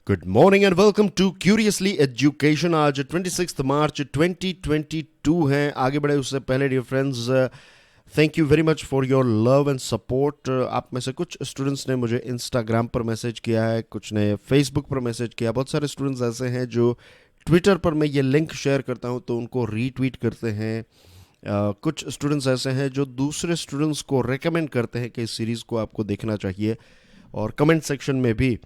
Good morning and welcome to curiously education. आज 26 March 2022 है। आगे बढ़े उससे पहले dear friends, thank you very much for your love and support. आप में से कुछ स्टूडेंट्स ने मुझे इंस्टाग्राम पर मैसेज किया है, कुछ ने फेसबुक पर मैसेज किया, बहुत सारे स्टूडेंट्स ऐसे हैं जो ट्विटर पर मैं ये लिंक शेयर करता हूँ तो उनको रीट्वीट करते हैं। कुछ स्टूडेंट्स ऐसे हैं जो दूसरे स्टूडेंट्स को रेकमेंड करते हैं कि इस सीरीज़ को आपको देखना चाहिए, और कमेंट सेक्शन में भी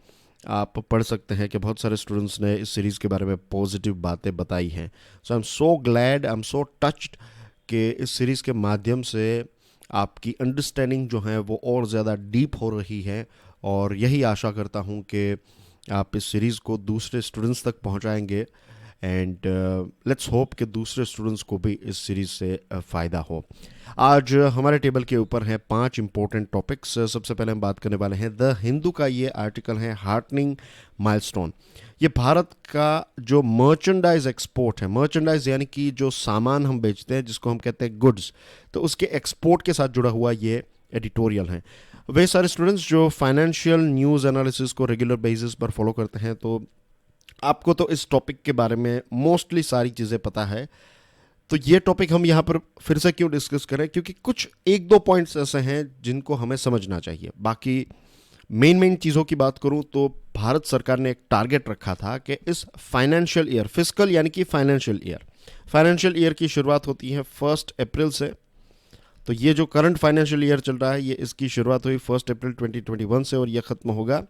आप पढ़ सकते हैं कि बहुत सारे स्टूडेंट्स ने इस सीरीज़ के बारे में पॉजिटिव बातें बताई हैं। So I am so glad, I am so touched कि इस सीरीज़ के माध्यम से आपकी अंडरस्टैंडिंग जो है वो और ज़्यादा डीप हो रही है, और यही आशा करता हूँ कि आप इस सीरीज़ को दूसरे स्टूडेंट्स तक पहुँचाएंगे। एंड लेट्स होप कि दूसरे स्टूडेंट्स को भी इस सीरीज़ से फ़ायदा हो। आज हमारे टेबल के ऊपर हैं 5 इंपॉर्टेंट टॉपिक्स। सबसे पहले हम बात करने वाले हैं द हिंदू का ये आर्टिकल है हार्टनिंग माइलस्टोन। ये भारत का जो मर्चेंडाइज एक्सपोर्ट है, मर्चेंडाइज यानी कि जो सामान हम बेचते हैं जिसको हम कहते हैं गुड्स, तो उसके एक्सपोर्ट के साथ जुड़ा हुआ ये एडिटोरियल है। वे सारे स्टूडेंट्स जो फाइनेंशियल न्यूज़ एनालिसिस को रेगुलर बेसिस पर फॉलो करते हैं, तो आपको तो इस टॉपिक के बारे में मोस्टली सारी चीज़ें पता है। तो ये टॉपिक हम यहाँ पर फिर से क्यों डिस्कस करें, क्योंकि कुछ एक दो पॉइंट्स ऐसे हैं जिनको हमें समझना चाहिए। बाकी मेन चीज़ों की बात करूँ तो भारत सरकार ने एक टारगेट रखा था कि इस फाइनेंशियल ईयर, फिस्कल यानी कि फाइनेंशियल ईयर की शुरुआत होती है 1 अप्रैल से। तो ये जो करंट फाइनेंशियल ईयर चल रहा है, ये इसकी शुरुआत हुई 1 अप्रैल 2021 से और ये ख़त्म होगा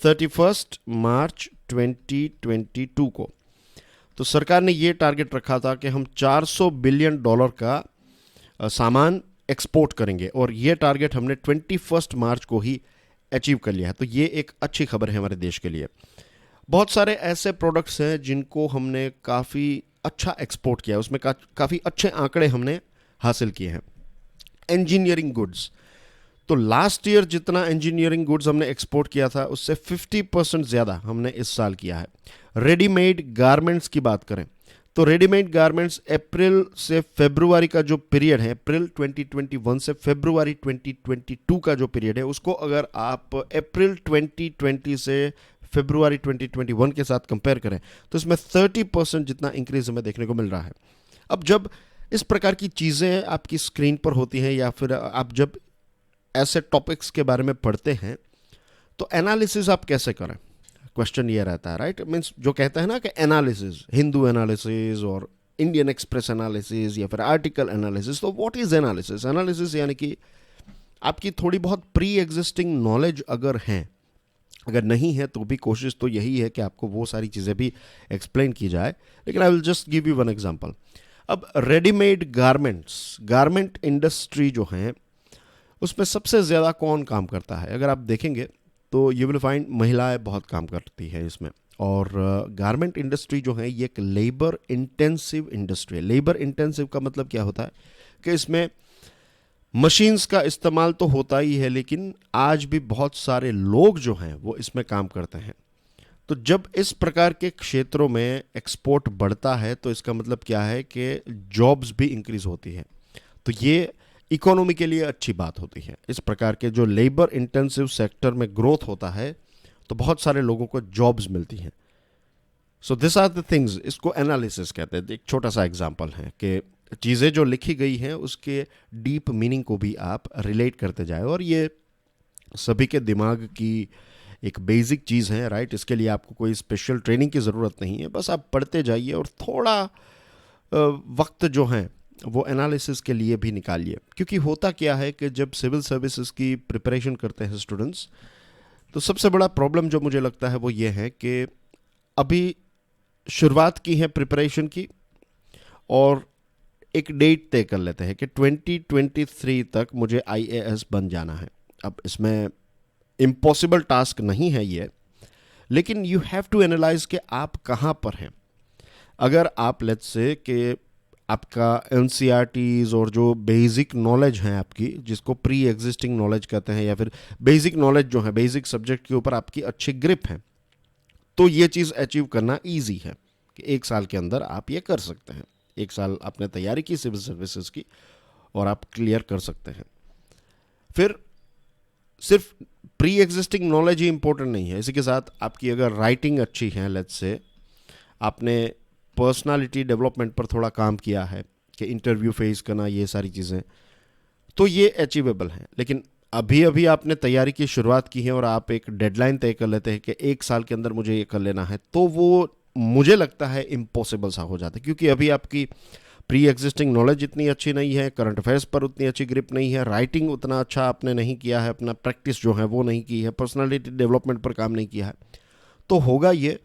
31 मार्च 2022 को। तो सरकार ने ये टारगेट रखा था कि हम $400 बिलियन का सामान एक्सपोर्ट करेंगे, और ये टारगेट हमने 21 मार्च को ही अचीव कर लिया है। तो ये एक अच्छी खबर है हमारे देश के लिए। बहुत सारे ऐसे प्रोडक्ट्स हैं जिनको हमने काफ़ी अच्छा एक्सपोर्ट किया है, उसमें काफ़ी अच्छे आंकड़े हमने हासिल किए हैं। इंजीनियरिंग गुड्स, तो लास्ट ईयर जितना इंजीनियरिंग गुड्स हमने एक्सपोर्ट किया था उससे 50% ज़्यादा हमने इस साल किया है। रेडीमेड गारमेंट्स की बात करें तो रेडीमेड गारमेंट्स अप्रैल से फरवरी का जो पीरियड है, अप्रैल 2021 से फरवरी 2022 का जो पीरियड है, उसको अगर आप अप्रैल 2020 से फरवरी 2021 के साथ कंपेयर करें तो इसमें 30% जितना इंक्रीज हमें देखने को मिल रहा है। अब जब इस प्रकार की चीज़ें आपकी स्क्रीन पर होती हैं या फिर आप जब ऐसे टॉपिक्स के बारे में पढ़ते हैं तो एनालिसिस आप कैसे करें, क्वेश्चन ये रहता है, राइट। मीन्स जो कहते हैं ना कि एनालिसिस, हिंदू एनालिसिस और इंडियन एक्सप्रेस एनालिसिस या फिर आर्टिकल एनालिसिस। तो व्हाट इज एनालिसिस? एनालिसिस यानी कि आपकी थोड़ी बहुत प्री एग्जिस्टिंग नॉलेज अगर है, अगर नहीं है तो भी कोशिश तो यही है कि आपको वो सारी चीज़ें भी एक्सप्लेन की जाए। लेकिन I will just give you one example. अब रेडीमेड गारमेंट्स, गारमेंट इंडस्ट्री जो है उसमें सबसे ज़्यादा कौन काम करता है? अगर आप देखेंगे तो यू विल फाइंड महिलाएं बहुत काम करती है इसमें। और गारमेंट इंडस्ट्री जो है ये एक लेबर इंटेंसिव इंडस्ट्री है। लेबर इंटेंसिव का मतलब क्या होता है कि इसमें मशीन्स का इस्तेमाल तो होता ही है, लेकिन आज भी बहुत सारे लोग जो हैं वो इसमें काम करते हैं। तो जब इस प्रकार के क्षेत्रों में एक्सपोर्ट बढ़ता है तो इसका मतलब क्या है कि जॉब्स भी इंक्रीज होती है। तो ये इकोनॉमी के लिए अच्छी बात होती है। इस प्रकार के जो लेबर इंटेंसिव सेक्टर में ग्रोथ होता है तो बहुत सारे लोगों को जॉब्स मिलती हैं। So this are the things, इसको एनालिसिस कहते हैं। एक छोटा सा एग्जांपल है कि चीज़ें जो लिखी गई हैं उसके डीप मीनिंग को भी आप रिलेट करते जाए, और ये सभी के दिमाग की एक बेसिक चीज़ है, राइट। इसके लिए आपको कोई स्पेशल ट्रेनिंग की ज़रूरत नहीं है, बस आप पढ़ते जाइए और थोड़ा वक्त जो है वो एनालिसिस के लिए भी निकालिए। क्योंकि होता क्या है कि जब सिविल सर्विसेज की प्रिपरेशन करते हैं स्टूडेंट्स, तो सबसे बड़ा प्रॉब्लम जो मुझे लगता है वो ये है कि अभी शुरुआत की है प्रिपरेशन की और एक डेट तय कर लेते हैं कि 2023 तक मुझे आईएएस बन जाना है। अब इसमें इम्पॉसिबल टास्क नहीं है ये, लेकिन यू हैव टू एनालाइज कि आप कहाँ पर हैं। अगर आप लेट्स से कि आपका एनसीईआरटीज़ और जो बेसिक नॉलेज है आपकी, जिसको प्री एग्जिस्टिंग नॉलेज कहते हैं, या फिर बेसिक नॉलेज जो है, बेसिक सब्जेक्ट के ऊपर आपकी अच्छी ग्रिप है, तो ये चीज़ अचीव करना ईजी है कि 1 साल के अंदर आप ये कर सकते हैं। 1 साल आपने तैयारी की सिविल सर्विसेज की और आप क्लियर कर सकते हैं। फिर सिर्फ प्री एग्जिस्टिंग नॉलेज ही इंपॉर्टेंट नहीं है, इसी के साथ आपकी अगर राइटिंग अच्छी है, लेट्स से आपने पर्सनालिटी डेवलपमेंट पर थोड़ा काम किया है कि इंटरव्यू फेस करना, ये सारी चीज़ें, तो ये अचीवेबल हैं। लेकिन अभी अभी आपने तैयारी की शुरुआत की है और आप एक डेडलाइन तय कर लेते हैं कि 1 साल के अंदर मुझे ये कर लेना है, तो वो मुझे लगता है इम्पॉसिबल सा हो जाता है, क्योंकि अभी आपकी प्री एग्जिस्टिंग नॉलेज इतनी अच्छी नहीं है, करंट अफेयर्स पर उतनी अच्छी ग्रिप नहीं है, राइटिंग उतना अच्छा आपने नहीं किया है, अपना प्रैक्टिस जो है वो नहीं की है, पर्सनालिटी डेवलपमेंट पर काम नहीं किया है। तो होगा ये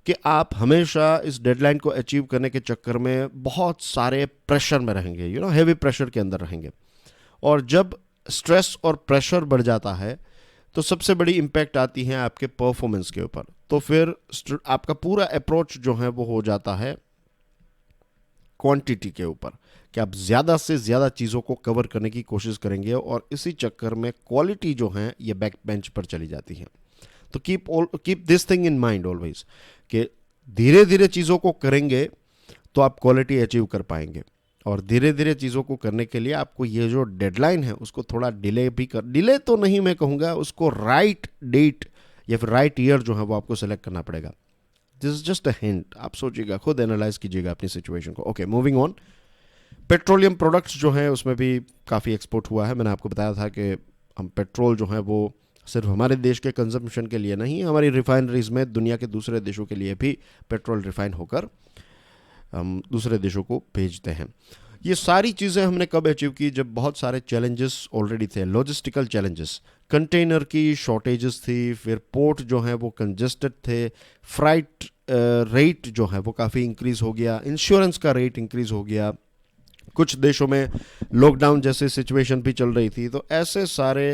कि आप हमेशा इस डेडलाइन को अचीव करने के चक्कर में बहुत सारे प्रेशर में रहेंगे, हैवी प्रेशर के अंदर रहेंगे। और जब स्ट्रेस और प्रेशर बढ़ जाता है तो सबसे बड़ी इम्पैक्ट आती है आपके परफॉर्मेंस के ऊपर। तो फिर आपका पूरा अप्रोच जो है वो हो जाता है क्वांटिटी के ऊपर, कि आप ज़्यादा से ज़्यादा चीज़ों को कवर करने की कोशिश करेंगे और इसी चक्कर में क्वालिटी जो है ये बैक बेंच पर चली जाती है। तो keep this thing in mind always कि धीरे धीरे चीज़ों को करेंगे तो आप क्वालिटी अचीव कर पाएंगे। और धीरे धीरे चीज़ों को करने के लिए आपको ये जो डेडलाइन है उसको थोड़ा डिले तो नहीं मैं कहूँगा, उसको राइट डेट या फिर राइट ईयर जो है वो आपको सेलेक्ट करना पड़ेगा। This is just a hint, आप सोचिएगा, खुद एनालाइज कीजिएगा अपनी सिचुएशन को। Okay, moving on. Petroleum products जो हैं उसमें भी काफ़ी एक्सपोर्ट हुआ है। मैंने आपको बताया था कि हम पेट्रोल जो है वो सिर्फ हमारे देश के कंजम्पशन के लिए नहीं, हमारी रिफाइनरीज में दुनिया के दूसरे देशों के लिए भी पेट्रोल रिफाइन होकर हम दूसरे देशों को भेजते हैं। ये सारी चीज़ें हमने कब अचीव की? जब बहुत सारे चैलेंजेस ऑलरेडी थे, लॉजिस्टिकल चैलेंजेस, कंटेनर की शॉर्टेजेस थी, फिर पोर्ट जो है वो कंजेस्टेड थे, फ्राइट रेट जो है वो काफ़ी इंक्रीज़ हो गया, इंश्योरेंस का रेट इंक्रीज़ हो गया, कुछ देशों में लॉकडाउन जैसे सिचुएशन भी चल रही थी। तो ऐसे सारे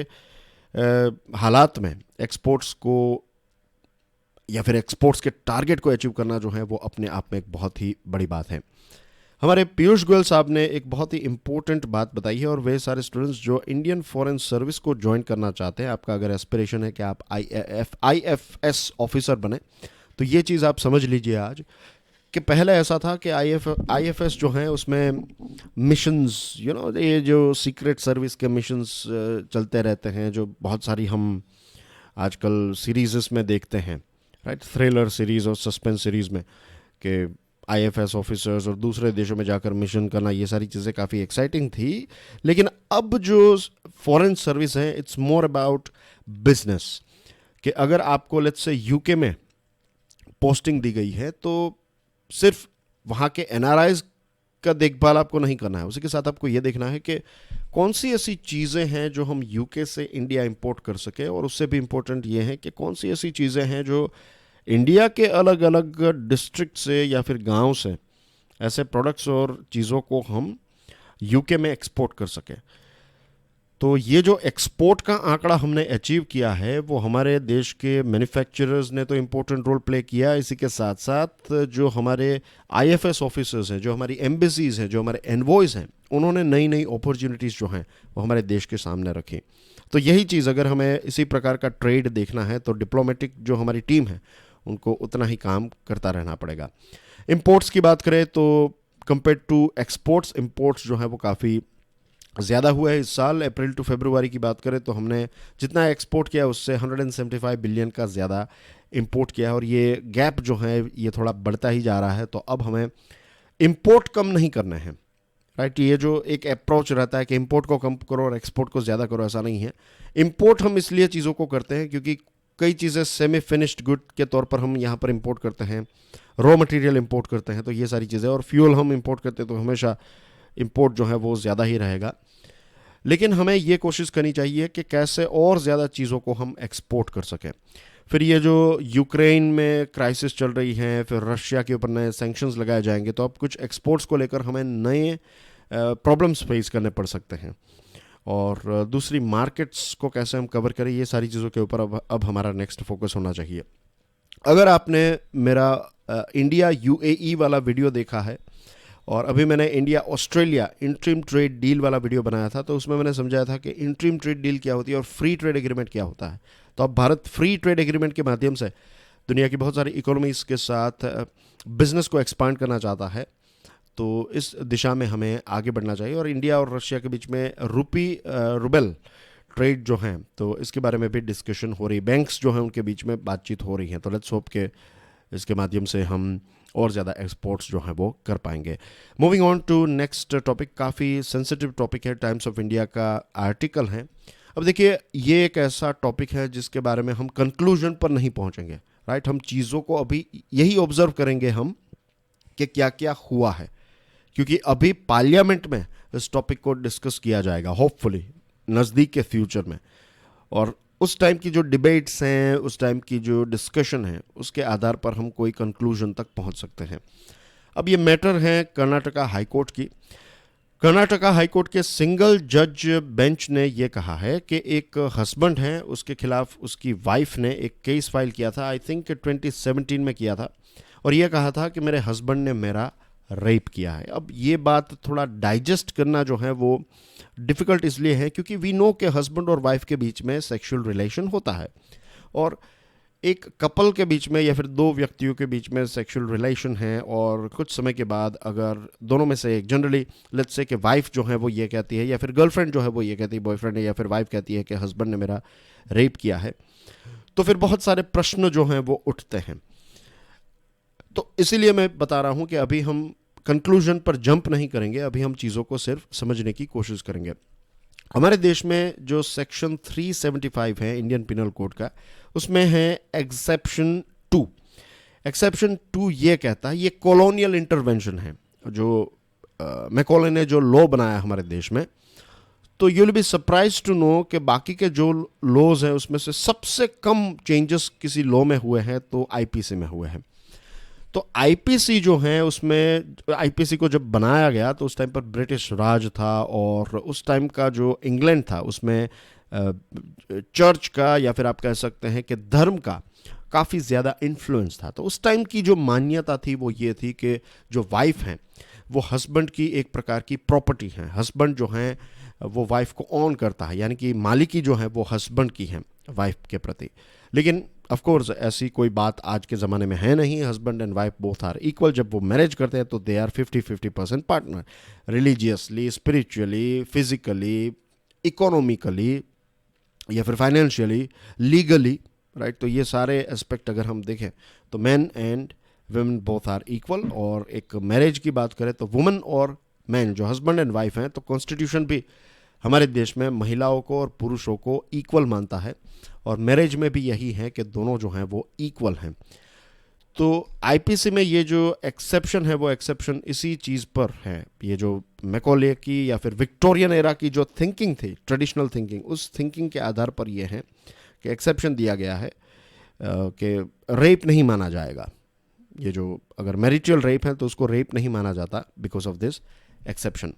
हालात में एक्सपोर्ट्स को या फिर एक्सपोर्ट्स के टारगेट को अचीव करना जो है वो अपने आप में एक बहुत ही बड़ी बात है। हमारे पीयूष गोयल साहब ने एक बहुत ही इंपॉर्टेंट बात बताई है, और वे सारे स्टूडेंट्स जो इंडियन फॉरेन सर्विस को ज्वाइन करना चाहते हैं, आपका अगर एस्पिरेशन है कि आप IFS ऑफिसर बने, तो ये चीज़ आप समझ लीजिए आज कि पहले ऐसा था कि IFS जो हैं उसमें मिशंस, ये जो सीक्रेट सर्विस के मिशंस चलते रहते हैं, जो बहुत सारी हम आजकल सीरीज़ में देखते हैं, राइट, थ्रिलर सीरीज़ और सस्पेंस सीरीज़ में, कि IFS ऑफिसर्स और दूसरे देशों में जाकर मिशन करना, ये सारी चीज़ें काफ़ी एक्साइटिंग थी। लेकिन अब जो फॉरेन सर्विस है, इट्स मोर अबाउट बिजनेस, कि अगर आपको लेट्स से UK में पोस्टिंग दी गई है तो सिर्फ वहाँ के NRIs का देखभाल आपको नहीं करना है, उसी के साथ आपको ये देखना है कि कौन सी ऐसी चीज़ें हैं जो हम UK से इंडिया इंपोर्ट कर सके, और उससे भी इम्पोर्टेंट ये है कि कौन सी ऐसी चीज़ें हैं जो इंडिया के अलग अलग डिस्ट्रिक्ट से या फिर गांव से ऐसे प्रोडक्ट्स और चीज़ों को हम UK में एक्सपोर्ट कर सकें। तो ये जो एक्सपोर्ट का आंकड़ा हमने अचीव किया है वो हमारे देश के मैन्युफैक्चरर्स ने तो इम्पोर्टेंट रोल प्ले किया, इसी के साथ साथ जो हमारे IFS ऑफिसर्स हैं, जो हमारी एम्बेसीज हैं, जो हमारे एनवॉयज़ हैं, उन्होंने नई नई अपॉर्चुनिटीज़ जो हैं वो हमारे देश के सामने रखी। तो यही चीज़ अगर हमें इसी प्रकार का ट्रेड देखना है तो डिप्लोमेटिक जो हमारी टीम है उनको उतना ही काम करता रहना पड़ेगा। इंपोर्ट्स की बात करें तो कंपेयर टू एक्सपोर्ट्स, इंपोर्ट्स जो है वो काफ़ी ज़्यादा हुआ है इस साल। अप्रैल टू फरवरी की बात करें तो हमने जितना एक्सपोर्ट किया उससे 175 बिलियन का ज़्यादा इंपोर्ट किया है, और ये गैप जो है ये थोड़ा बढ़ता ही जा रहा है। तो अब हमें इंपोर्ट कम नहीं करना है, राइट। ये जो एक अप्रोच रहता है कि इंपोर्ट को कम करो और एक्सपोर्ट को ज़्यादा करो, ऐसा नहीं है। इंपोर्ट हम इसलिए चीज़ों को करते हैं क्योंकि कई चीज़ें सेमी फिनिश्ड गुड के तौर पर हम यहाँ पर इंपोर्ट करते हैं, रॉ मटेरियल इंपोर्ट करते हैं, तो ये सारी चीज़ें, और फ्यूल हम इंपोर्ट करते हैं तो हमेशा इंपोर्ट जो है वो ज़्यादा ही रहेगा। लेकिन हमें ये कोशिश करनी चाहिए कि कैसे और ज़्यादा चीज़ों को हम एक्सपोर्ट कर सकें। फिर ये जो यूक्रेन में क्राइसिस चल रही हैं, फिर रशिया के ऊपर नए सैंक्शंस लगाए जाएंगे, तो अब कुछ एक्सपोर्ट्स को लेकर हमें नए प्रॉब्लम्स फेस करने पड़ सकते हैं, और दूसरी मार्केट्स को कैसे हम कवर करें, ये सारी चीज़ों के ऊपर अब हमारा नेक्स्ट फोकस होना चाहिए। अगर आपने मेरा इंडिया UAE वाला वीडियो देखा है, और अभी मैंने India Australia interim trade deal वाला वीडियो बनाया था, तो उसमें मैंने समझाया था कि इंटरिम ट्रेड डील क्या होती है और फ्री ट्रेड एग्रीमेंट क्या होता है। तो अब भारत फ्री ट्रेड एग्रीमेंट के माध्यम से दुनिया की बहुत सारी इकोनॉमीज़ के साथ बिजनेस को एक्सपांड करना चाहता है, तो इस दिशा में हमें आगे बढ़ना चाहिए। और इंडिया और रशिया के बीच में रूबेल ट्रेड जो हैं, तो इसके बारे में भी डिस्कशन हो रही है, बैंक्स जो हैं उनके बीच में बातचीत हो रही है। तो लेट्स होप के इसके माध्यम से हम और ज़्यादा एक्सपोर्ट्स जो हैं वो कर पाएंगे। Moving on to next topic, काफ़ी सेंसिटिव टॉपिक है, टाइम्स ऑफ इंडिया का आर्टिकल है। अब देखिए, ये एक ऐसा टॉपिक है जिसके बारे में हम कंक्लूजन पर नहीं पहुंचेंगे, राइट। हम चीज़ों को अभी यही ऑब्जर्व करेंगे हम कि क्या क्या हुआ है, क्योंकि अभी पार्लियामेंट में इस टॉपिक को डिस्कस किया जाएगा होपफुली नज़दीक के फ्यूचर में, और उस टाइम की जो डिबेट्स हैं, उस टाइम की जो डिस्कशन है, उसके आधार पर हम कोई कंक्लूजन तक पहुंच सकते हैं। अब ये मैटर है कर्नाटका हाई कोर्ट की। कर्नाटका हाई कोर्ट के सिंगल जज बेंच ने ये कहा है कि एक हस्बैंड है, उसके खिलाफ उसकी वाइफ ने एक केस फाइल किया था, आई थिंक 2017 में किया था, और ये कहा था कि मेरे हस्बैंड ने मेरा रेप किया है। अब ये बात थोड़ा डाइजेस्ट करना जो है वो डिफ़िकल्ट इसलिए है क्योंकि वी नो के हस्बैंड और वाइफ के बीच में सेक्सुअल रिलेशन होता है, और एक कपल के बीच में या फिर दो व्यक्तियों के बीच में सेक्सुअल रिलेशन है, और कुछ समय के बाद अगर दोनों में से एक, जनरली लेट्स से कि वाइफ जो है वो ये कहती है, या फिर गर्लफ्रेंड जो है वो ये कहती है बॉयफ्रेंड है, या फिर वाइफ कहती है कि हस्बैंड ने मेरा रेप किया है, तो फिर बहुत सारे प्रश्न जो हैं वो उठते हैं। तो इसीलिए मैं बता रहा हूं कि अभी हम कंक्लूजन पर जंप नहीं करेंगे, अभी हम चीज़ों को सिर्फ समझने की कोशिश करेंगे। हमारे देश में जो सेक्शन 375 है इंडियन पिनल कोड का, उसमें है एक्सेप्शन 2। एक्सेप्शन 2 ये कहता है, ये कॉलोनियल इंटरवेंशन है, जो मैकॉले ने जो लॉ बनाया हमारे देश में। तो you will be surprise to know कि बाकी के जो लॉज हैं उसमें से सबसे कम चेंजेस किसी लॉ में हुए हैं तो आईपीसी में हुए हैं। तो आईपीसी जो है, उसमें आईपीसी को जब बनाया गया तो उस टाइम पर ब्रिटिश राज था, और उस टाइम का जो इंग्लैंड था उसमें चर्च का, या फिर आप कह सकते हैं कि धर्म का काफ़ी ज़्यादा इन्फ्लुएंस था। तो उस टाइम की जो मान्यता थी वो ये थी कि जो वाइफ हैं वो हस्बैंड की एक प्रकार की प्रॉपर्टी है, हस्बैंड जो हैं वो वाइफ को ऑन करता है, यानी कि मालिकी जो है वो हस्बैंड की है वाइफ के प्रति। लेकिन ऑफ कोर्स ऐसी कोई बात आज के ज़माने में है नहीं, husband and wife both are equal. जब वो मैरिज करते हैं तो they are 50-50% partner, religiously, spiritually, physically, economically, या फिर फाइनेंशियली, लीगली, राइट। तो ये सारे एस्पेक्ट अगर हम देखें तो man and women both are equal. और एक मैरिज की बात करें तो वुमेन और मैन जो हस्बैंड एंड वाइफ हैं, तो कॉन्स्टिट्यूशन भी हमारे देश में महिलाओं को और पुरुषों को इक्वल मानता है, और मैरिज में भी यही है कि दोनों जो हैं वो इक्वल हैं। तो आईपीसी में ये जो एक्सेप्शन है वो एक्सेप्शन इसी चीज़ पर है। ये जो मैकॉले की या फिर विक्टोरियन एरा की जो थिंकिंग थी, ट्रेडिशनल थिंकिंग, उस थिंकिंग के आधार पर ये है कि एक्सेप्शन दिया गया है कि रेप नहीं माना जाएगा। ये जो अगर मैरिटल रेप है तो उसको रेप नहीं माना जाता बिकॉज ऑफ दिस एक्सेप्शन।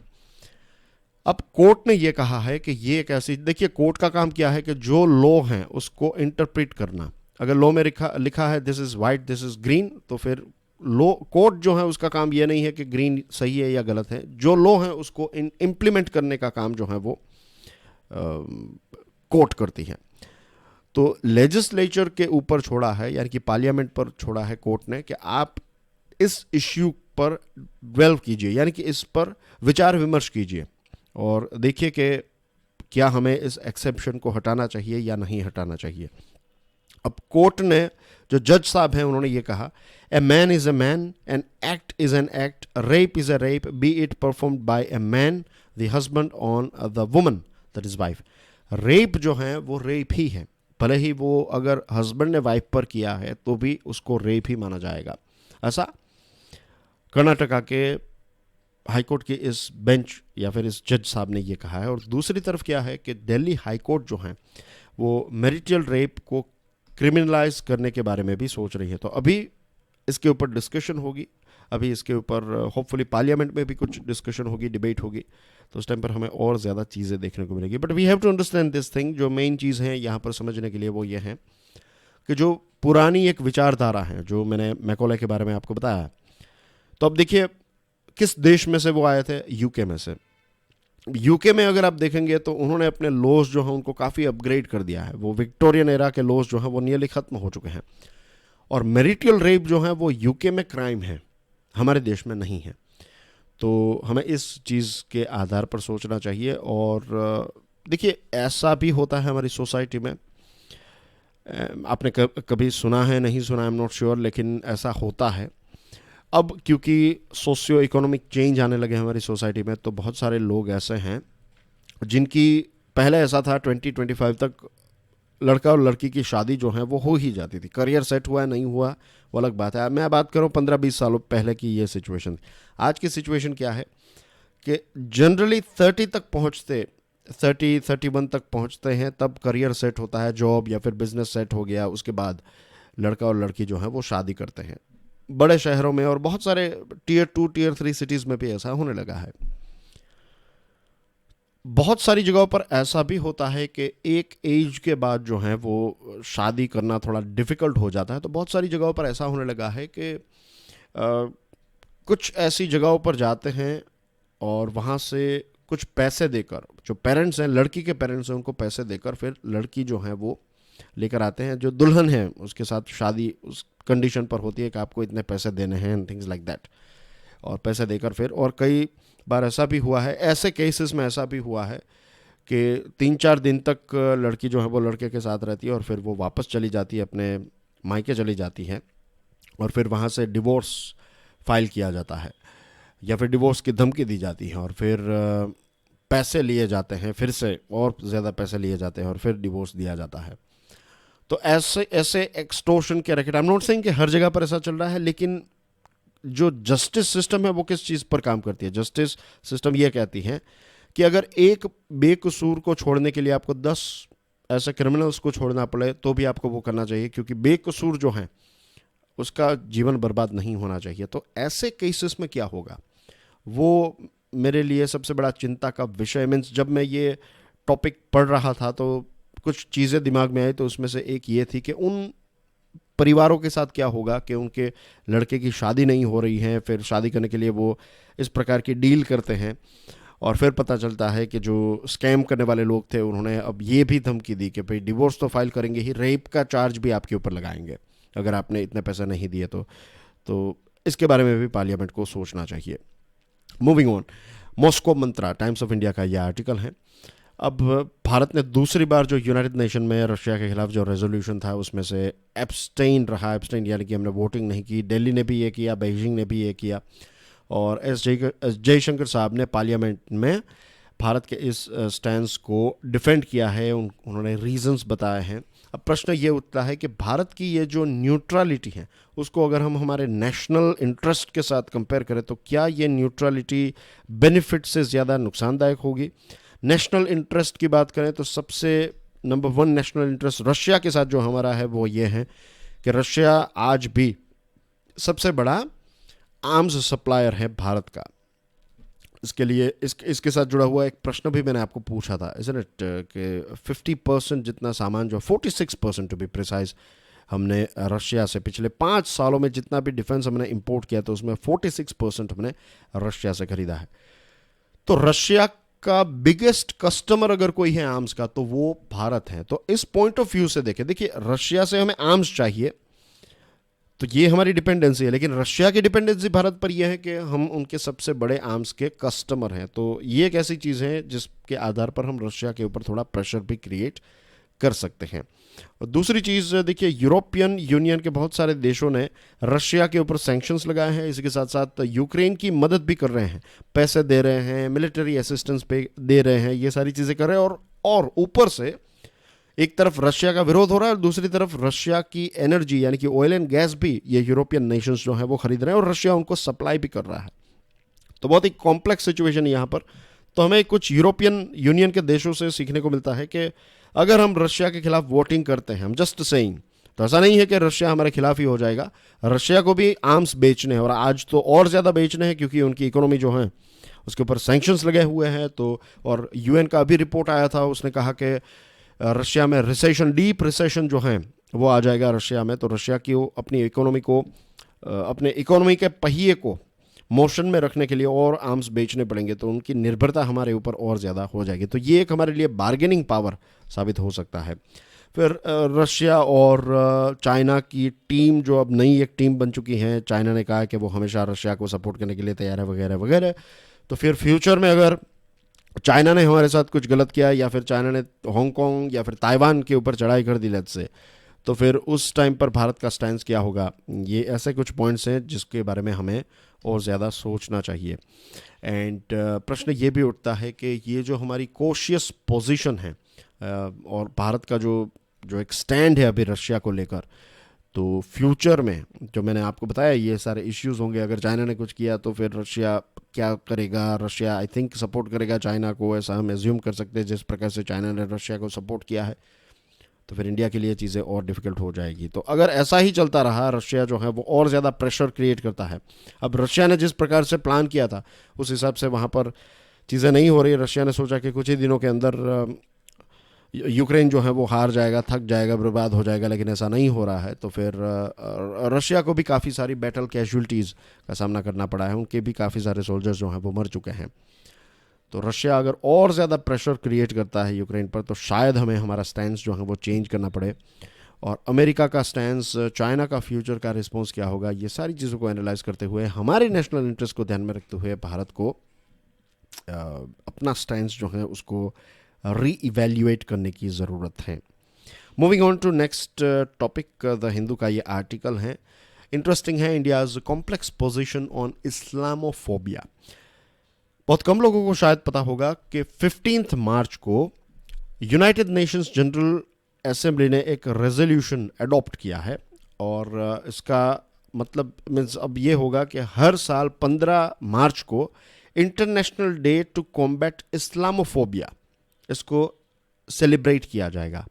अब कोर्ट ने ये कहा है कि ये एक ऐसी, देखिए कोर्ट का काम क्या है कि जो लॉ है उसको इंटरप्रेट करना। अगर लॉ में लिखा है this is white, this is green, तो फिर लॉ, कोर्ट जो है उसका काम ये नहीं है कि ग्रीन सही है या गलत है, जो लॉ है उसको इम्प्लीमेंट करने का काम जो है वो कोर्ट करती है। तो लेजिस्लेचर के ऊपर छोड़ा है, यानी कि पार्लियामेंट पर छोड़ा है कोर्ट ने कि आप इस इश्यू पर ड्वेल्व कीजिए, यानी कि इस पर विचार विमर्श कीजिए और देखिए कि क्या हमें इस एक्सेप्शन को हटाना चाहिए या नहीं हटाना चाहिए। अब कोर्ट ने, जो जज साहब हैं, उन्होंने ये कहा, a man is a man, an act is an act, rape is a rape, B it performed by a man the husband on the woman that is wife. Rape जो है वो रेप ही है, भले ही वो अगर हस्बैंड ने wife पर किया है तो भी उसको रेप ही माना जाएगा। ऐसा कर्नाटका के हाईकोर्ट के इस बेंच या फिर इस जज साहब ने ये कहा है। और दूसरी तरफ क्या है कि दिल्ली हाईकोर्ट जो है वो मैरिटल रेप को क्रिमिनलाइज करने के बारे में भी सोच रही है। तो अभी इसके ऊपर डिस्कशन होगी, अभी इसके ऊपर होपफुली पार्लियामेंट में भी कुछ डिस्कशन होगी, डिबेट होगी, तो उस टाइम पर हमें और ज़्यादा चीज़ें देखने को मिलेगी। But we have to understand this thing. जो मेन चीज़ है यहाँ पर समझने के लिए वो ये है कि जो पुरानी एक विचारधारा है, जो मैंने मैकॉले के बारे में आपको बताया, तो अब देखिए किस देश में से वो आए थे, यूके में से। यूके में अगर आप देखेंगे तो उन्होंने अपने लॉज जो हैं उनको काफ़ी अपग्रेड कर दिया है। वो विक्टोरियन एरा के लॉज जो हैं वो नियरली ख़त्म हो चुके हैं, और मैरिटल रेप जो है वो यूके में क्राइम है, हमारे देश में नहीं है। तो हमें इस चीज़ के आधार पर सोचना चाहिए। और देखिए ऐसा भी होता है हमारी सोसाइटी में, आपने कभी सुना है नहीं सुना, आई एम नॉट श्योर, लेकिन ऐसा होता है। अब क्योंकि सोशियो इकोनॉमिक चेंज आने लगे हैं हमारी सोसाइटी में, तो बहुत सारे लोग ऐसे हैं जिनकी, पहले ऐसा था 20-25 तक लड़का और लड़की की शादी जो है वो हो ही जाती थी, करियर सेट हुआ है नहीं हुआ वो अलग बात है। मैं बात करूँ 15-20 सालों पहले की ये सिचुएशन। आज की सिचुएशन क्या है कि जनरली 30 तक पहुँचते, 30-31 तक पहुँचते हैं, तब करियर सेट होता है, जॉब या फिर बिजनेस सेट हो गया, उसके बाद लड़का और लड़की जो है वो शादी करते हैं। बड़े शहरों में और बहुत सारे टीयर 2 टीयर 3 सिटीज़ में भी ऐसा होने लगा है। बहुत सारी जगहों पर ऐसा भी होता है कि एक एज के बाद जो है वो शादी करना थोड़ा डिफ़िकल्ट हो जाता है। तो बहुत सारी जगहों पर ऐसा होने लगा है कि कुछ ऐसी जगहों पर जाते हैं और वहाँ से कुछ पैसे देकर, जो पेरेंट्स हैं, लड़की के पेरेंट्स हैं, उनको पैसे देकर फिर लड़की जो है वो लेकर आते हैं। जो दुल्हन है उसके साथ शादी उस कंडीशन पर होती है कि आपको इतने पैसे देने हैं एंड थिंग्स लाइक दैट, और पैसे देकर फिर, और कई बार ऐसा भी हुआ है, ऐसे केसेस में ऐसा भी हुआ है कि 3-4 दिन तक लड़की जो है वो लड़के के साथ रहती है और फिर वो वापस चली जाती है, अपने मायके चली जाती है, और फिर वहाँ से डिवोर्स फाइल किया जाता है या फिर डिवोर्स की धमकी दी जाती है, और फिर पैसे लिए जाते हैं, फिर से और ज़्यादा पैसे लिए जाते हैं और फिर डिवोर्स दिया जाता है। तो ऐसे ऐसे एक्सटोर्शन के racket, I am not saying कि हर जगह पर ऐसा चल रहा है, लेकिन जो जस्टिस सिस्टम है वो किस चीज़ पर काम करती है? जस्टिस सिस्टम ये कहती है कि अगर एक बेकसूर को छोड़ने के लिए आपको 10 ऐसे क्रिमिनल्स को छोड़ना पड़े तो भी आपको वो करना चाहिए, क्योंकि बेकसूर जो है उसका जीवन बर्बाद नहीं होना चाहिए। तो ऐसे केसेस में क्या होगा, वो मेरे लिए सबसे बड़ा चिंता का विषय। मीन्स जब मैं ये टॉपिक पढ़ रहा था तो कुछ चीज़ें दिमाग में आई, तो उसमें से एक ये थी कि उन परिवारों के साथ क्या होगा कि उनके लड़के की शादी नहीं हो रही है, फिर शादी करने के लिए वो इस प्रकार की डील करते हैं, और फिर पता चलता है कि जो स्कैम करने वाले लोग थे उन्होंने अब ये भी धमकी दी कि भाई डिवोर्स तो फाइल करेंगे ही, रेप का चार्ज भी आपके ऊपर लगाएंगे अगर आपने इतने पैसे नहीं दिए तो इसके बारे में भी पार्लियामेंट को सोचना चाहिए। Moving on, Moscow Mantra, times of India का यह आर्टिकल है। अब भारत ने दूसरी बार जो यूनाइटेड नेशन में रशिया के खिलाफ जो रेजोल्यूशन था उसमें से एब्सटेन रहा, एब्सटेन यानी कि हमने वोटिंग नहीं की। दिल्ली ने भी ये किया, बीजिंग ने भी ये किया, और एस जयशंकर साहब ने पार्लियामेंट में भारत के इस स्टैंस को डिफेंड किया है, उन्होंने रीजंस बताए हैं। अब प्रश्न ये उठता है कि भारत की ये जो न्यूट्रलिटी है उसको अगर हम हमारे नेशनल इंटरेस्ट के साथ कंपेयर करें तो क्या ये न्यूट्रलिटी बेनिफिट से ज़्यादा नुकसानदायक होगी? नेशनल इंटरेस्ट की बात करें तो सबसे नंबर 1 नेशनल इंटरेस्ट रशिया के साथ जो हमारा है वो ये है कि रशिया आज भी सबसे बड़ा आर्म्स सप्लायर है भारत का। इसके लिए इसके साथ जुड़ा हुआ एक प्रश्न भी मैंने आपको पूछा था, इज़न्ट इट, कि 50% जितना सामान जो 46% टू बी प्रिसाइज हमने रशिया से पिछले 5 सालों में जितना भी डिफेंस हमने इंपोर्ट किया तो उसमें 46% हमने रशिया से खरीदा है। तो रशिया का बिगेस्ट कस्टमर अगर कोई है आर्म्स का तो वो भारत है। तो इस पॉइंट ऑफ व्यू से देखें, देखिए रशिया से हमें आर्म्स चाहिए तो ये हमारी डिपेंडेंसी है, लेकिन रशिया की डिपेंडेंसी भारत पर यह है कि हम उनके सबसे बड़े आर्म्स के कस्टमर हैं। तो ये एक ऐसी चीज़ है जिसके आधार पर हम रशिया के ऊपर थोड़ा प्रेशर भी क्रिएट कर सकते हैं। और दूसरी चीज़ देखिए, यूरोपियन यूनियन के बहुत सारे देशों ने रशिया के ऊपर सैंक्शंस लगाए हैं, इसके साथ साथ यूक्रेन की मदद भी कर रहे हैं, पैसे दे रहे हैं, मिलिट्री असिस्टेंस पे दे रहे हैं, ये सारी चीज़ें कर रहे हैं। और ऊपर से एक तरफ रशिया का विरोध हो रहा है और दूसरी तरफ रशिया की एनर्जी यानी कि ऑयल एंड गैस भी ये यूरोपियन नेशंस जो हैं वो खरीद रहे हैं और रशिया उनको सप्लाई भी कर रहा है। तो बहुत ही कॉम्प्लेक्स सिचुएशन है यहाँ पर। तो हमें कुछ यूरोपियन यूनियन के देशों से सीखने को मिलता है कि अगर हम रशिया के खिलाफ वोटिंग करते हैं, हम जस्ट सेइंग, तो ऐसा नहीं है कि रशिया हमारे खिलाफ ही हो जाएगा। रशिया को भी आर्म्स बेचने हैं और आज तो और ज़्यादा बेचने हैं क्योंकि उनकी इकोनॉमी जो है उसके ऊपर सैंक्शंस लगे हुए हैं। तो और यूएन का अभी रिपोर्ट आया था, उसने कहा कि रशिया में रिसेशन, डीप रिसेशन जो है वो आ जाएगा रशिया में। तो रशिया की अपनी इकोनॉमी को, अपने इकोनॉमी के पहिए को मोशन में रखने के लिए और आर्म्स बेचने पड़ेंगे, तो उनकी निर्भरता हमारे ऊपर और ज़्यादा हो जाएगी। तो ये एक हमारे लिए बार्गेनिंग पावर साबित हो सकता है। फिर रशिया और चाइना की टीम जो अब नई एक टीम बन चुकी है, चाइना ने कहा कि वो हमेशा रशिया को सपोर्ट करने के लिए तैयार है वगैरह वगैरह। तो फिर फ्यूचर में अगर चाइना ने हमारे साथ कुछ गलत किया या फिर चाइना ने हांगकांग या फिर ताइवान के ऊपर चढ़ाई कर दी लेट्स से, तो फिर उस टाइम पर भारत का स्टैंड क्या होगा। ये ऐसे कुछ पॉइंट्स हैं जिसके बारे में हमें और ज़्यादा सोचना चाहिए। एंड प्रश्न ये भी उठता है कि ये जो हमारी कॉशियस पोजीशन है और भारत का जो जो एक स्टैंड है अभी रशिया को लेकर, तो फ्यूचर में जो मैंने आपको बताया ये सारे इश्यूज होंगे। अगर चाइना ने कुछ किया तो फिर रशिया क्या करेगा। रशिया आई थिंक सपोर्ट करेगा चाइना को, ऐसा हम एज्यूम कर सकते हैं जिस प्रकार से चाइना ने रशिया को सपोर्ट किया है। तो फिर इंडिया के लिए चीज़ें और डिफ़िकल्ट हो जाएगी। तो अगर ऐसा ही चलता रहा, रशिया जो है वो और ज़्यादा प्रेशर क्रिएट करता है। अब रशिया ने जिस प्रकार से प्लान किया था उस हिसाब से वहाँ पर चीज़ें नहीं हो रही। रशिया ने सोचा कि कुछ ही दिनों के अंदर यूक्रेन जो है वो हार जाएगा, थक जाएगा, बर्बाद हो जाएगा, लेकिन ऐसा नहीं हो रहा है। तो फिर रशिया को भी काफ़ी सारी बैटल कैजुअल्टीज़ का सामना करना पड़ा है। उनके भी काफ़ी सारे सोल्जर्स जो हैं वो मर चुके हैं। तो रशिया अगर और ज़्यादा प्रेशर क्रिएट करता है यूक्रेन पर तो शायद हमें हमारा स्टैंड जो है वो चेंज करना पड़े। और अमेरिका का स्टैंड, चाइना का फ्यूचर का रिस्पॉन्स क्या होगा, ये सारी चीज़ों को एनालाइज करते हुए हमारे नेशनल इंटरेस्ट को ध्यान में रखते हुए भारत को अपना स्टैंड जो है उसको री-इवैल्यूएट करने की ज़रूरत है। Moving on to next topic, the Hindu का ये आर्टिकल है, इंटरेस्टिंग है, India's complex position on Islamophobia. बहुत कम लोगों को शायद पता होगा कि 15 मार्च को यूनाइटेड नेशंस जनरल असेंबली ने एक रेजोल्यूशन अडॉप्ट किया है। और इसका मतलब मीन्स अब ये होगा कि हर साल 15 मार्च को international day to combat Islamophobia इसको सेलिब्रेट किया जाएगा।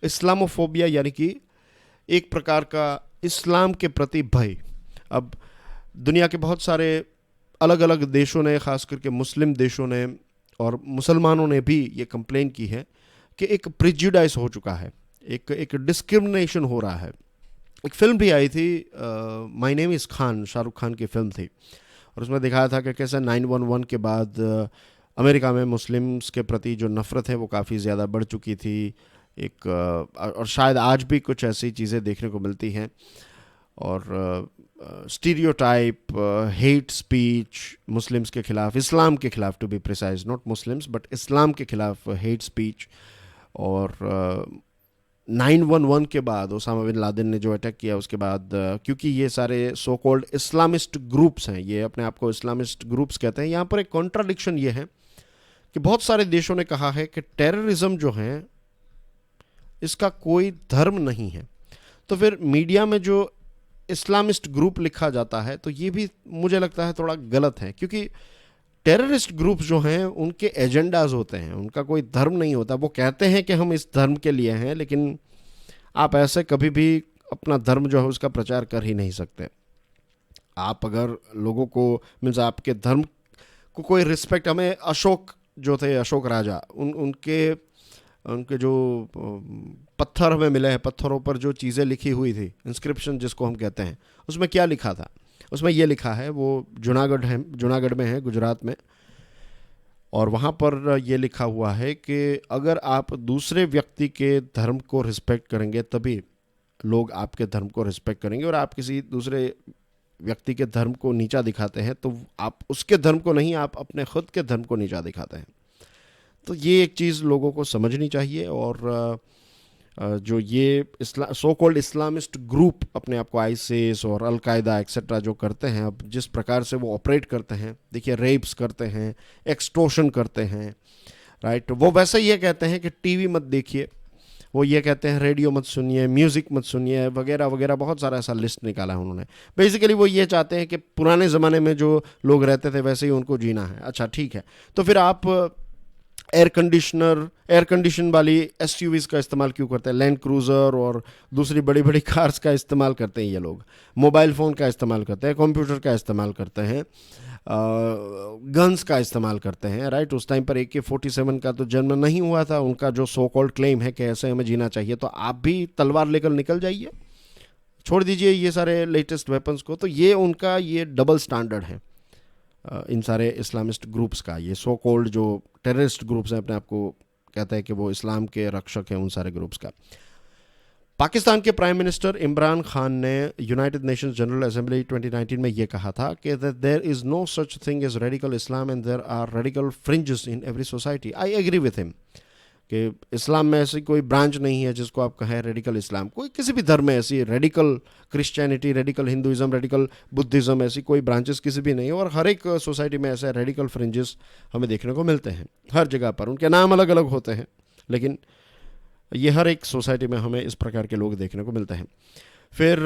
इस्लामोफोबिया यानी कि एक प्रकार का इस्लाम के प्रति भय। अब दुनिया के बहुत सारे अलग अलग देशों ने, ख़ास करके मुस्लिम देशों ने और मुसलमानों ने भी ये कंप्लेन की है कि एक प्रिजुडाइज हो चुका है, एक डिस्क्रिमिनेशन हो रहा है। एक फ़िल्म भी आई थी, my name is Khan, Shahrukh Khan की फ़िल्म थी, और उसमें दिखाया था कि कैसे 9/11 के बाद अमेरिका में मुस्लिम्स के प्रति जो नफ़रत है वो काफ़ी ज़्यादा बढ़ चुकी थी। और शायद आज भी कुछ ऐसी चीज़ें देखने को मिलती हैं। और स्टीरियोटाइप, हेट स्पीच मुस्लिम्स के खिलाफ, इस्लाम के खिलाफ, to be precise, not Muslims but Islam के खिलाफ हेट स्पीच। और 9/11 के बाद ओसामा बिन लादेन ने जो अटैक किया उसके बाद, क्योंकि ये सारे सो कॉल्ड इस्लामिस्ट ग्रुप्स हैं, ये अपने आप को इस्लामिस्ट ग्रुप्स कहते हैं। यहाँ पर एक कॉन्ट्राडिक्शन ये है कि बहुत सारे देशों ने कहा है कि टेररिज्म जो है इसका कोई धर्म नहीं है। तो फिर मीडिया में जो इस्लामिस्ट ग्रुप लिखा जाता है तो ये भी मुझे लगता है थोड़ा गलत है, क्योंकि टेररिस्ट ग्रुप्स जो हैं उनके एजेंडाज होते हैं, उनका कोई धर्म नहीं होता। वो कहते हैं कि हम इस धर्म के लिए हैं, लेकिन आप ऐसे कभी भी अपना धर्म जो है उसका प्रचार कर ही नहीं सकते। आप अगर लोगों को मीन्स आपके धर्म को कोई रिस्पेक्ट, हमें अशोक जो थे, अशोक राजा, उनके जो पत्थर हमें मिले हैं, पत्थरों पर जो चीज़ें लिखी हुई थी, इंस्क्रिप्शन जिसको हम कहते हैं, उसमें क्या लिखा था? उसमें ये लिखा है, वो जूनागढ़ में है, गुजरात में, और वहाँ पर ये लिखा हुआ है कि अगर आप दूसरे व्यक्ति के धर्म को रिस्पेक्ट करेंगे तभी लोग आपके धर्म को रिस्पेक्ट करेंगे, और आप किसी दूसरे व्यक्ति के धर्म को नीचा दिखाते हैं तो आप उसके धर्म को नहीं, आप अपने खुद के धर्म को नीचा दिखाते हैं। तो ये एक चीज़ लोगों को समझनी चाहिए। और जो ये सो कॉल्ड इस्लामिस्ट ग्रुप अपने आप को आईसिस और अलकायदा एक्सेट्रा जो करते हैं, अब जिस प्रकार से वो ऑपरेट करते हैं, देखिए रेप्स करते हैं, एक्सटॉर्शन करते हैं, राइट। वो वैसे ये कहते हैं कि टीवी मत देखिए, वो ये कहते हैं रेडियो मत सुनिए, म्यूज़िक मत सुनिए, वगैरह वगैरह, बहुत सारा ऐसा लिस्ट निकाला है उन्होंने। बेसिकली वो ये चाहते हैं कि पुराने ज़माने में जो लोग रहते थे वैसे ही उनको जीना है। अच्छा ठीक है, तो फिर आप एयर कंडीशन वाली एसयूवीज़ का इस्तेमाल क्यों करते हैं? लैंड क्रूज़र और दूसरी बड़ी बड़ी कार्स का इस्तेमाल करते हैं ये लोग, मोबाइल फ़ोन का इस्तेमाल करते हैं, कंप्यूटर का इस्तेमाल करते हैं, गन्स का इस्तेमाल करते हैं, राइट। उस टाइम पर AK-47 का तो जन्म नहीं हुआ था। उनका जो सो कॉल्ड क्लेम है कि ऐसे हमें जीना चाहिए, तो आप भी तलवार लेकर निकल जाइए, छोड़ दीजिए ये सारे लेटेस्ट वेपन्स को। तो ये उनका ये डबल स्टैंडर्ड है इन सारे इस्लामिस्ट ग्रुप्स का। ये सो कॉल्ड जो टेररिस्ट ग्रुप्स हैं, अपने आप को कहते हैं कि वो इस्लाम के रक्षक हैं, उन सारे ग्रुप्स का। पाकिस्तान के प्राइम मिनिस्टर इमरान खान ने यूनाइटेड नेशंस जनरल असेंबली 2019 में ये कहा था कि there is no such thing as radical Islam and there are radical fringes in every society. I agree with him कि इस्लाम में ऐसी कोई ब्रांच नहीं है जिसको आप कहें रेडिकल इस्लाम। कोई किसी भी धर्म में ऐसी radical Christianity, radical Hinduism, radical Buddhism, ऐसी कोई ब्रांचेस किसी भी नहीं है। और हर एक सोसाइटी में ऐसे रेडिकल फ्रिंजेस हमें देखने को मिलते हैं हर जगह पर। उनके नाम अलग अलग होते हैं, लेकिन ये हर एक सोसाइटी में हमें इस प्रकार के लोग देखने को मिलते हैं। फिर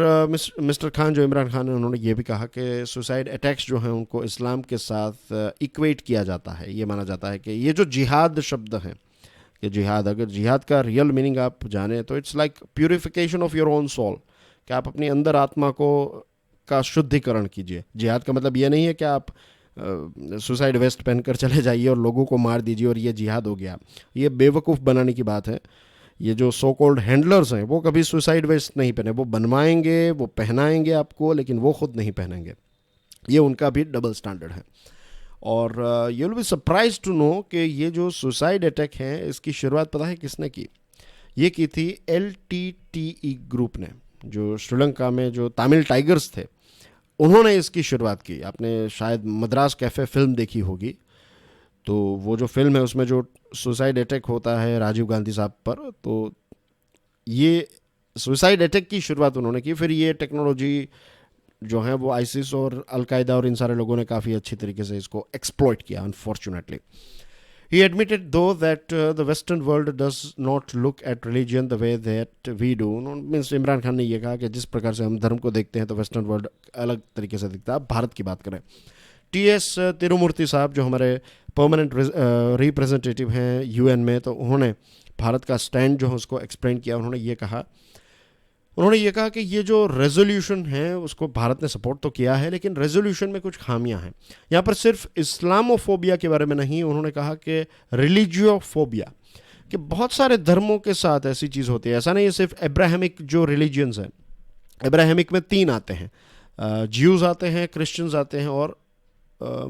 मिस्टर खान, जो इमरान खान है, उन्होंने ये भी कहा कि सुसाइड अटैक्स जो हैं उनको इस्लाम के साथ इक्वेट किया जाता है। ये माना जाता है कि ये जो जिहाद शब्द हैं, कि जिहाद, अगर जिहाद का रियल मीनिंग आप जाने तो it's like purification of your own soul, कि आप अपनी अंदर आत्मा को का शुद्धिकरण कीजिए। जिहाद का मतलब ये नहीं है कि आप सुसाइड वेस्ट पहनकर चले जाइए और लोगों को मार दीजिए और ये जिहाद हो गया। ये बेवकूफ़ बनाने की बात है। ये जो सो कॉल्ड हैंडलर्स हैं वो कभी सुसाइड वेस्ट नहीं पहने। वो बनवाएंगे, वो पहनाएंगे आपको, लेकिन वो खुद नहीं पहनेंगे। ये उनका भी डबल स्टैंडर्ड है। और you will be surprise to know कि ये जो सुसाइड अटैक है, इसकी शुरुआत पता है किसने की? ये की थी LTTE ग्रुप ने, जो श्रीलंका में जो तमिल टाइगर्स थे, उन्होंने इसकी शुरुआत की। आपने शायद मद्रास कैफ़े फिल्म देखी होगी, तो वो जो फिल्म है उसमें जो सुसाइड अटैक होता है राजीव गांधी साहब पर, तो ये सुसाइड अटैक की शुरुआत उन्होंने की। फिर ये टेक्नोलॉजी जो है वो आईसिस और अलकायदा और इन सारे लोगों ने काफ़ी अच्छी तरीके से इसको एक्सप्लॉइट किया, unfortunately. He admitted though that the western world does not look at religion the way that we do. Means Imran Khan ने यह कहा कि जिस प्रकार से हम धर्म को देखते हैं तो वेस्टर्न वर्ल्ड अलग तरीके से दिखता है। अब भारत की बात करें, TS तिरुमूर्ति साहब जो हमारे परमानेंट रिप्रेजेंटेटिव हैं UN में, तो उन्होंने भारत का स्टैंड जो है उसको एक्सप्लेन किया। उन्होंने ये कहा कि ये जो रेजोल्यूशन है उसको भारत ने सपोर्ट तो किया है, लेकिन रेजोल्यूशन में कुछ खामियां हैं। यहाँ पर सिर्फ इस्लामोफोबिया के बारे में नहीं, उन्होंने कहा कि रिलीजियोफोबिया, कि बहुत सारे धर्मों के साथ ऐसी चीज़ होती है। ऐसा नहीं है सिर्फ एब्राहमिक जो रिलीजियंस हैं, एब्राहमिक में 3 आते हैं, ज्यूज़ आते हैं, क्रिश्चियंस आते हैं और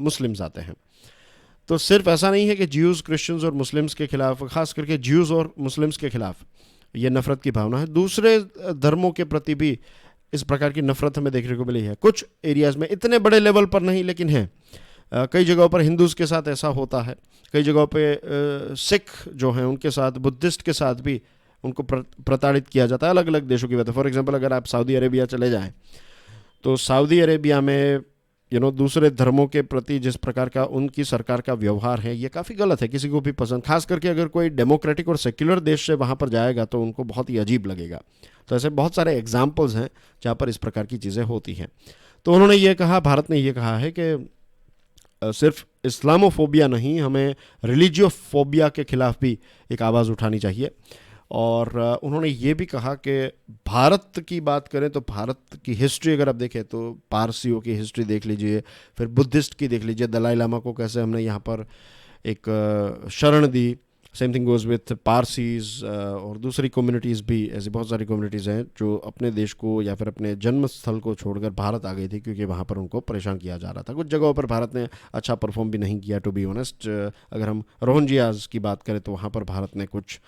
मुस्लिम्स आते हैं। तो सिर्फ ऐसा नहीं है कि ज्यूज़, क्रिश्चियंस और मुस्लिम्स के खिलाफ, खास करके ज्यूज़ और मुस्लिम्स के खिलाफ ये नफ़रत की भावना है। दूसरे धर्मों के प्रति भी इस प्रकार की नफ़रत हमें देखने को मिली है। कुछ एरियाज़ में, इतने बड़े लेवल पर नहीं, लेकिन है। कई जगहों पर हिंदूज़ के साथ ऐसा होता है, कई जगहों पे सिख जो हैं उनके साथ, बुद्धिस्ट के साथ भी उनको प्रताड़ित किया जाता है, अलग अलग देशों की बात है। फॉर एग्जांपल अगर आप सऊदी अरेबिया चले जाएं, तो सऊदी अरेबिया में दूसरे धर्मों के प्रति जिस प्रकार का उनकी सरकार का व्यवहार है, ये काफ़ी गलत है, किसी को भी पसंद। खास करके अगर कोई डेमोक्रेटिक और सेक्युलर देश से वहाँ पर जाएगा तो उनको बहुत ही अजीब लगेगा। तो ऐसे बहुत सारे एग्जाम्पल्स हैं जहाँ पर इस प्रकार की चीज़ें होती हैं। तो उन्होंने ये कहा, भारत ने ये कहा है कि सिर्फ इस्लामोफोबिया नहीं, हमें रिलीजियोफोबिया के खिलाफ भी एक आवाज़ उठानी चाहिए। और उन्होंने ये भी कहा कि भारत की बात करें तो भारत की हिस्ट्री अगर आप देखें तो पारसियों की हिस्ट्री देख लीजिए, फिर बुद्धिस्ट की देख लीजिए, दलाई लामा को कैसे हमने यहाँ पर एक शरण दी। Same thing goes with Parsis और दूसरी कम्युनिटीज़ भी, ऐसी बहुत सारी कम्युनिटीज़ हैं जो अपने देश को या फिर अपने जन्म स्थल को छोड़कर भारत आ गई थी, क्योंकि वहाँ पर उनको परेशान किया जा रहा था। कुछ जगहों पर भारत ने अच्छा परफॉर्म भी नहीं किया, टू बी ऑनेस्ट। अगर हम रोहिंग्याज की बात करें तो वहाँ पर भारत ने कुछ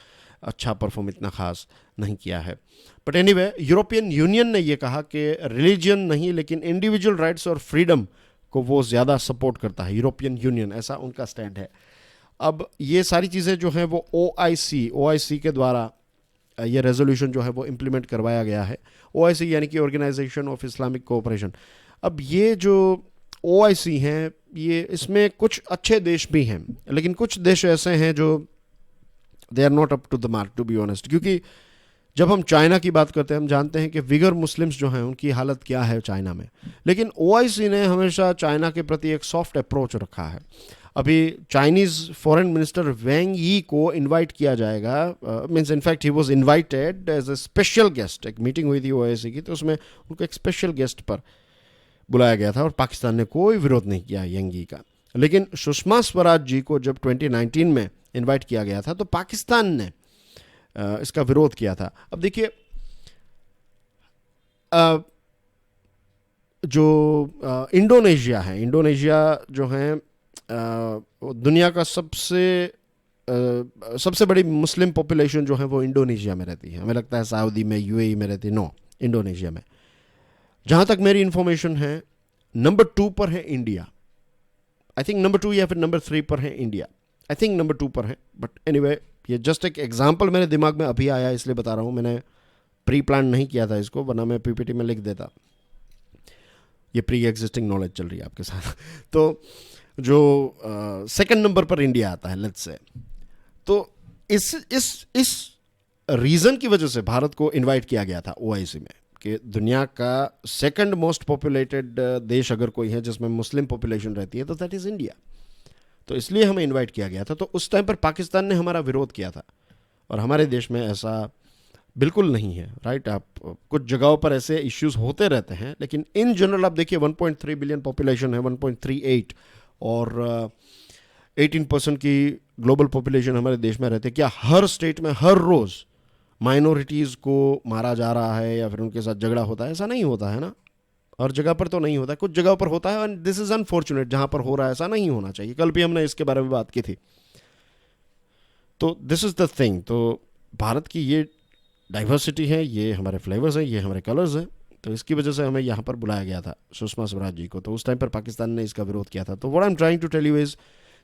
अच्छा परफॉर्म इतना ख़ास नहीं किया है। बट एनीवे, यूरोपियन यूनियन ने यह कहा कि रिलीजन नहीं, लेकिन इंडिविजुअल राइट्स और फ्रीडम को वो ज़्यादा सपोर्ट करता है। यूरोपियन यूनियन, ऐसा उनका स्टैंड है। अब ये सारी चीज़ें जो हैं वो OIC के द्वारा ये रेजोल्यूशन जो है वो इम्प्लीमेंट करवाया गया है। OIC यानी कि ऑर्गेनाइजेशन ऑफ इस्लामिक कोऑपरेशन। अब ये जो OIC हैं, ये इसमें कुछ अच्छे देश भी हैं, लेकिन कुछ देश ऐसे हैं जो they are not up to the mark, to be honest. क्योंकि जब हम चाइना की बात करते हैं, हम जानते हैं कि विगर मुस्लिम्स जो हैं उनकी हालत क्या है चाइना में, लेकिन OIC ने हमेशा चाइना के प्रति एक सॉफ्ट अप्रोच रखा है। अभी चाइनीज़ फॉरेन मिनिस्टर वैंग यी को इनवाइट किया जाएगा, means in fact he was invited as a special guest. एक मीटिंग हुई थी OIC की, तो उसमें उनको एक स्पेशल गेस्ट पर बुलाया गया था और पाकिस्तान ने कोई विरोध नहीं किया यंग यी का। लेकिन सुषमा स्वराज जी को जब 2019 में इनवाइट किया गया था तो पाकिस्तान ने इसका विरोध किया था। अब देखिए, जो इंडोनेशिया है, इंडोनेशिया जो है दुनिया का सबसे सबसे बड़ी मुस्लिम पॉपुलेशन जो है वो इंडोनेशिया में रहती है, हमें लगता है सऊदी में, यूएई में रहती है, नो, इंडोनेशिया में। जहाँ तक मेरी इन्फॉर्मेशन है नंबर 2 पर है इंडिया, आई थिंक नंबर 2 या फिर नंबर 3 पर है इंडिया, आई थिंक नंबर 2 पर है, बट एनीवे ये जस्ट एक एग्जाम्पल मेरे दिमाग में अभी आया इसलिए बता रहा हूँ, मैंने प्री प्लान नहीं किया था इसको, वरना मैं पीपीटी में लिख देता। ये प्री एग्जिस्टिंग नॉलेज चल रही है आपके साथ। तो जो सेकंड नंबर पर इंडिया आता है, लेट्स से, तो इस रीज़न की वजह से भारत को इनवाइट किया गया था ओआईसी में, कि दुनिया का सेकंड मोस्ट पॉपुलेटेड देश अगर कोई है जिसमें मुस्लिम पॉपुलेशन रहती है तो दैट इज़ इंडिया। तो इसलिए हमें इनवाइट किया गया था। तो उस टाइम पर पाकिस्तान ने हमारा विरोध किया था, और हमारे देश में ऐसा बिल्कुल नहीं है, राइट। आप कुछ जगहों पर ऐसे इश्यूज होते रहते हैं, लेकिन इन जनरल आप देखिए 1.3 बिलियन पॉपुलेशन है, 1.38, और 18% की ग्लोबल पॉपुलेशन हमारे देश में रहते हैं। क्या हर स्टेट में हर रोज़ माइनॉरिटीज़ को मारा जा रहा है या फिर उनके साथ झगड़ा होता है? ऐसा नहीं होता है ना, हर जगह पर तो नहीं होता, कुछ जगहों पर होता है, एंड दिस इज़ अनफॉर्चुनेट। जहाँ पर हो रहा है ऐसा नहीं होना चाहिए। कल भी हमने इसके बारे में बात की थी। तो दिस इज़ द थिंग। तो भारत की ये डाइवर्सिटी है, ये हमारे फ्लेवर्स हैं, ये हमारे कलर्स हैं, तो इसकी वजह से हमें यहाँ पर बुलाया गया था सुषमा स्वराज जी को। तो उस टाइम पर पाकिस्तान ने इसका विरोध किया था। तो what I am trying to tell you is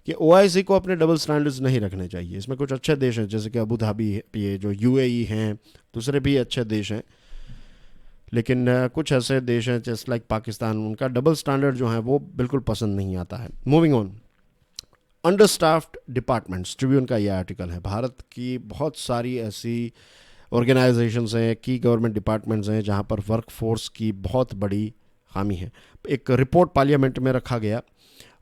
कि ओआईसी को अपने डबल स्टैंडर्ड्स नहीं रखने चाहिए। इसमें कुछ अच्छे देश हैं, जैसे कि अबू धाबी, ये जो यूएई हैं, दूसरे भी अच्छे देश हैं, लेकिन कुछ ऐसे देश हैं जैसे लाइक पाकिस्तान, उनका डबल स्टैंडर्ड जो है वो बिल्कुल पसंद नहीं आता है। Moving on, under staffed departments, Tribune का ये आर्टिकल है। भारत की बहुत सारी ऐसी ऑर्गेनाइजेशंस हैं, की गवर्नमेंट डिपार्टमेंट्स हैं, जहाँ पर वर्क फोर्स की बहुत बड़ी खामी है। एक रिपोर्ट पार्लियामेंट में रखा गया,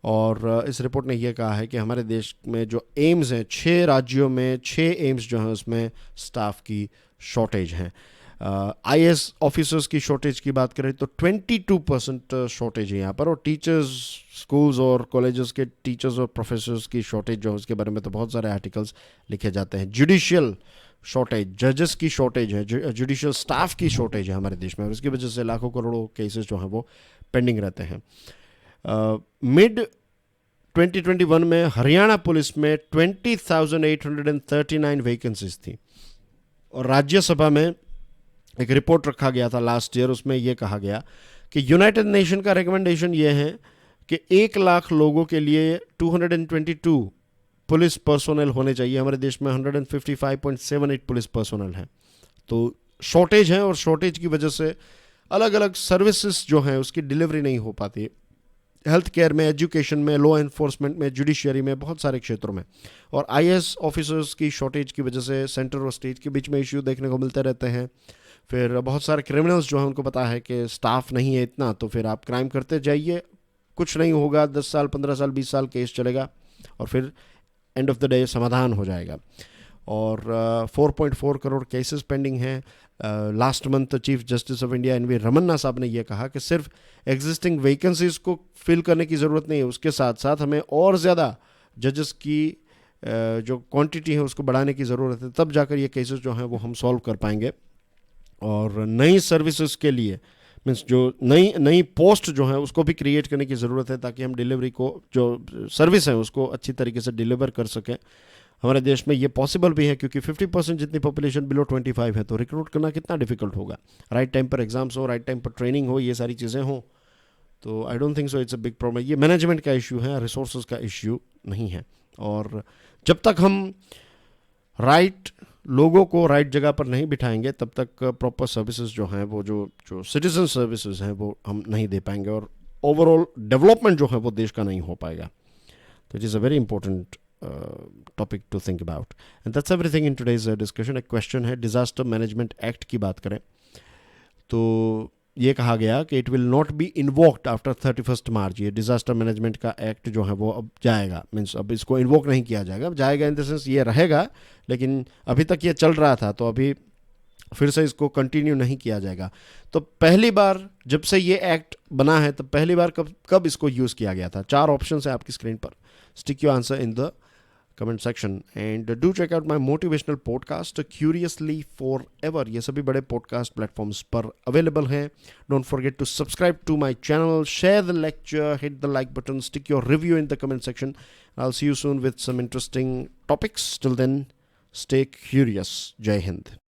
और इस रिपोर्ट ने यह कहा है कि हमारे देश में जो एम्स हैं, 6 राज्यों में 6 एम्स जो हैं उसमें स्टाफ की शॉर्टेज हैं। आईएएस ऑफिसर्स की शॉर्टेज की बात करें तो 22% शॉर्टेज है यहाँ पर, और टीचर्स, स्कूल्स और कॉलेजेस के टीचर्स और प्रोफेसर्स की शॉर्टेज जो है उसके बारे में तो बहुत सारे आर्टिकल्स लिखे जाते हैं। जुडिशियल शॉर्टेज, जजेस की शॉर्टेज है, जुडिशियल स्टाफ की शॉर्टेज है हमारे देश में, और इसकी वजह से लाखों करोड़ों केसेस जो हैं वो पेंडिंग रहते हैं। मिड 2021 में हरियाणा पुलिस में 20,839 वैकेंसीज थी, और राज्यसभा में एक रिपोर्ट रखा गया था लास्ट ईयर, उसमें यह कहा गया कि यूनाइटेड नेशन का रिकमेंडेशन ये है कि 1 लाख लोगों के लिए 222 पुलिस पर्सोनल होने चाहिए। हमारे देश में 155.78 पुलिस पर्सोनल हैं। तो शॉर्टेज है, और शॉर्टेज की वजह से अलग अलग सर्विसेज जो हैं उसकी डिलीवरी नहीं हो पाती, हेल्थ केयर में, एजुकेशन में, लॉ एनफोर्समेंट में, जुडिशरी में, बहुत सारे क्षेत्रों में। और आईएएस ऑफिसर्स की शॉर्टेज की वजह से सेंटर और स्टेट के बीच में इश्यू देखने को मिलते रहते हैं। फिर बहुत सारे क्रिमिनल्स जो हैं उनको पता है कि स्टाफ नहीं है इतना, तो फिर आप क्राइम करते जाइए, कुछ नहीं होगा, 10 साल 15 साल 20 साल केस चलेगा, और फिर एंड ऑफ द डे समाधान हो जाएगा। और 4.4 करोड़ केसेस पेंडिंग हैं। Last month chief justice of India N V Ramana साहब ने यह कहा कि सिर्फ एग्जिस्टिंग वैकेंसीज को फिल करने की ज़रूरत नहीं है, उसके साथ साथ हमें और ज़्यादा जजेस की जो क्वांटिटी है उसको बढ़ाने की ज़रूरत है, तब जाकर ये केसेस जो हैं वो हम सॉल्व कर पाएंगे। और नई सर्विसेज के लिए मीन्स जो नई पोस्ट जो है उसको भी क्रिएट करने की ज़रूरत है, ताकि हम डिलीवरी को, जो सर्विस है उसको अच्छी तरीके से डिलीवर कर सकें। हमारे देश में ये पॉसिबल भी है, क्योंकि 50% जितनी पॉपुलेशन बिलो 25 है, तो रिक्रूट करना कितना डिफिकल्ट होगा। राइट टाइम पर एग्जाम्स हो, राइट टाइम पर ट्रेनिंग हो, ये सारी चीज़ें हों, तो I don't think so it's a big problem. ये मैनेजमेंट का इश्यू है, रिसोर्सेज का इश्यू नहीं है। और जब तक हम राइट लोगों को राइट जगह पर नहीं बिठाएंगे, तब तक प्रॉपर सर्विसेज जो हैं वो जो सिटीजन सर्विसेज हैं वो हम नहीं दे पाएंगे, और ओवरऑल डेवलपमेंट जो है वो देश का नहीं हो पाएगा। तो it is a very important topic to think about, and that's everything in today's discussion. एक क्वेश्चन है, डिजास्टर मैनेजमेंट एक्ट की बात करें तो ये कहा गया कि it will not be invoked after 31 March. ये डिजास्टर मैनेजमेंट का एक्ट जो है वो अब जाएगा, मीन्स अब इसको इन्वोक नहीं किया जाएगा, अब जाएगा इन द सेंस ये रहेगा, लेकिन अभी तक ये चल रहा था, तो अभी फिर से इसको कंटिन्यू नहीं किया जाएगा। तो पहली बार जब से ये एक्ट बना है, तो पहली बार कब इसको यूज़ किया गया था? 4 ऑप्शन है आपकी स्क्रीन पर, stick your answer in the comment section. And do check out my motivational podcast curiously forever. ये सभी बड़े पॉडकास्ट प्लेटफॉर्म्स पर अवेलेबल हैं. Don't forget to subscribe to my channel, share the lecture, hit the like button, stick your review in the comment section. I'll see you soon with some interesting topics. Till then, stay curious. Jai Hind.